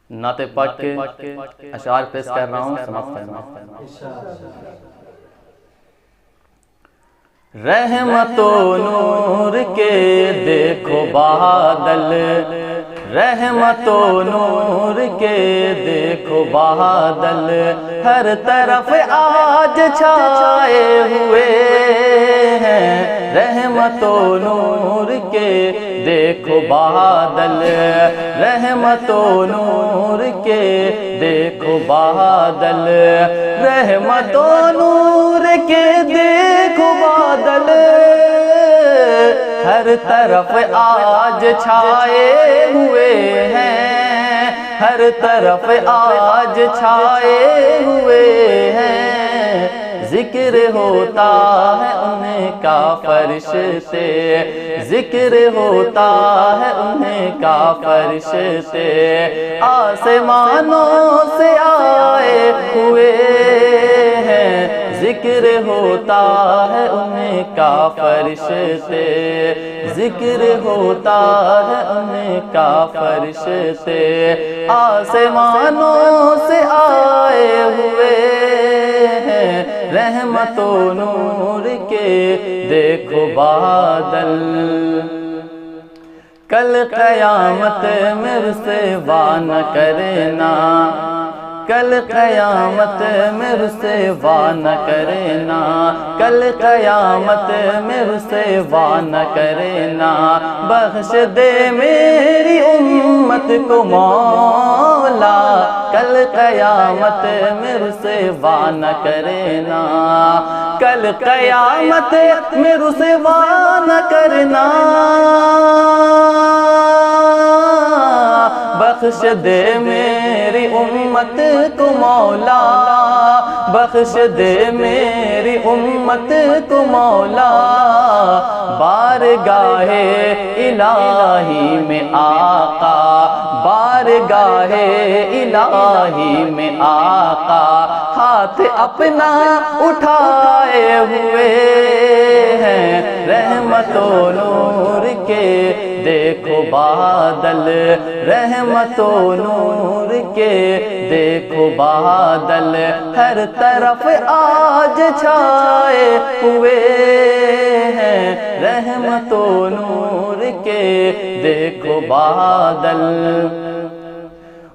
نعت پاک کے اشعار پیش کر رہا ہوں، سماعت فرمائیں۔ رحمت و نور کے دیکھو بادل، رحمت و نور کے دیکھو بادل، ہر طرف آج چھائے ہوئے ہیں۔ رحمت و نور کے دیکھو بادل، رحمت و نور کے دیکھو بادل، رحمت و نور کے دیکھو بادل، ہر طرف آج چھائے ہوئے ہیں، ہر طرف آج چھائے ہوئے ہیں۔ ذکر ہوتا ہے ان کا فرشتے، ذکر ہوتا ہے ان کا فرشتے، آسمانوں سے آئے ہوئے ہیں۔ ذکر ہوتا ہے ان کا فرشتے، ذکر ہوتا ہے ان کا فرشتے، آسمانوں سے آئے ہوئے ہیں۔ رحمت و نور کے دیکھو بادل، کل قیامت میں رسوا نہ کرنا، کل قیامت میں رسوا نہ کرنا، کل قیامت میں رسوا نہ کرنا، بخش دے میری امت کو مولا، کل قیامت میں رسوا نہ کرنا، کل قیامت میں رسوا نہ کرنا، بخش دے میری امت کو مولا، بخش دے میری امت کو مولا، بارگاہ الہی میں آقا، بارگاہ الہی میں آقا، ہاتھ اپنا اٹھائے ہوئے ہیں۔ رحمت و نور کے دیکھو بادل، رحمت و نور کے دیکھو بادل، ہر طرف آج چھائے ہوئے ہیں۔ رحمت و نور کے دیکھو بادل،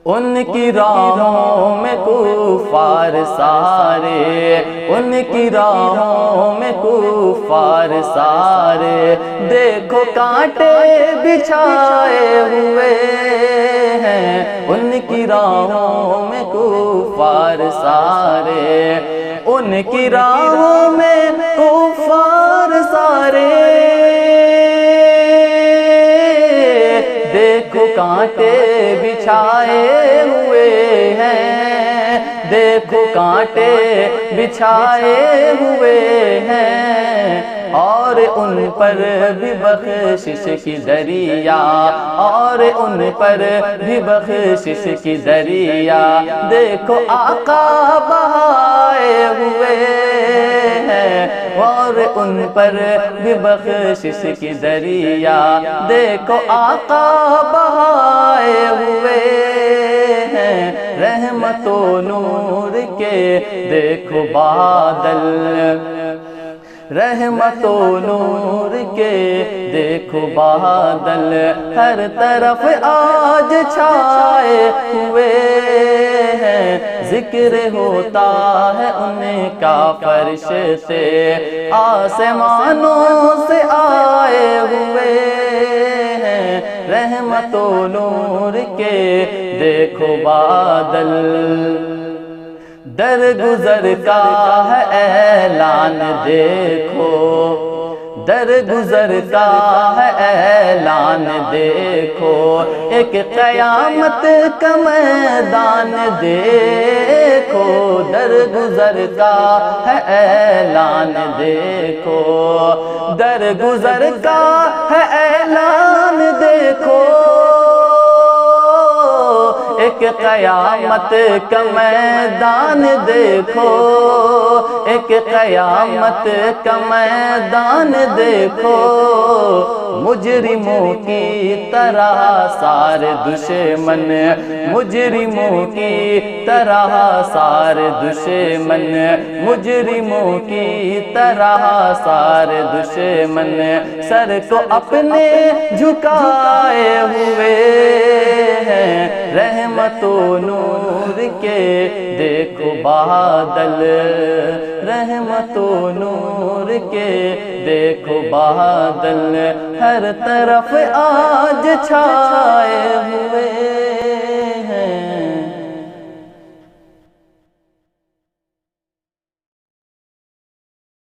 ان کی راہوں میں کفار سارے، ان کی راہوں میں کفار سارے، دیکھو کانٹے بچھائے ہوئے ہیں۔ ان کی راہوں میں کفار سارے، ان کی راہوں میں کفار سارے، دیکھو کانٹے بچھائے ہوئے ہیں، دیکھو کانٹے بچھائے ہوئے ہیں، اور ان پر بھی بخشش کی دریا، اور ان پر بھی بخشش کی دریا، دیکھو آقا بہائے ہوئے ہیں، اور ان پر بھی بخشش کی دریا، دیکھو آقا بہائے ہوئے ہیں۔ رحمت و نور کے دیکھو بادل، رحمت و نور کے دیکھو بادل، ہر طرف آج چھائے ہوئے ہیں۔ ذکر ہوتا ہے ان کا فرشتے، آسمانوں سے آئے ہوئے ہیں۔ رحمت و نور کے دیکھو بادل، درگزر کا ہے اعلان دیکھو، درگزر کا ہے اعلان دیکھو، ایک قیامت کا میدان دیکھو، درگزر کا ہے اعلان دیکھو، درگزر کا ہے اعلان دیکھو، ایک قیامت کا میدان دیکھو، ایک قیامت کا میدان دیکھو، مجرموں کی طرح سارے دشمن، مجرموں کی طرح سارے دشمن، مجرموں کی طرح سارے دشمن، سر کو اپنے جھکائے ہوئے ہیں، رحمت و نور کے دیکھو بادل، رحمت و نور کے دیکھو بادل، ہر طرف آج چھائے ہوئے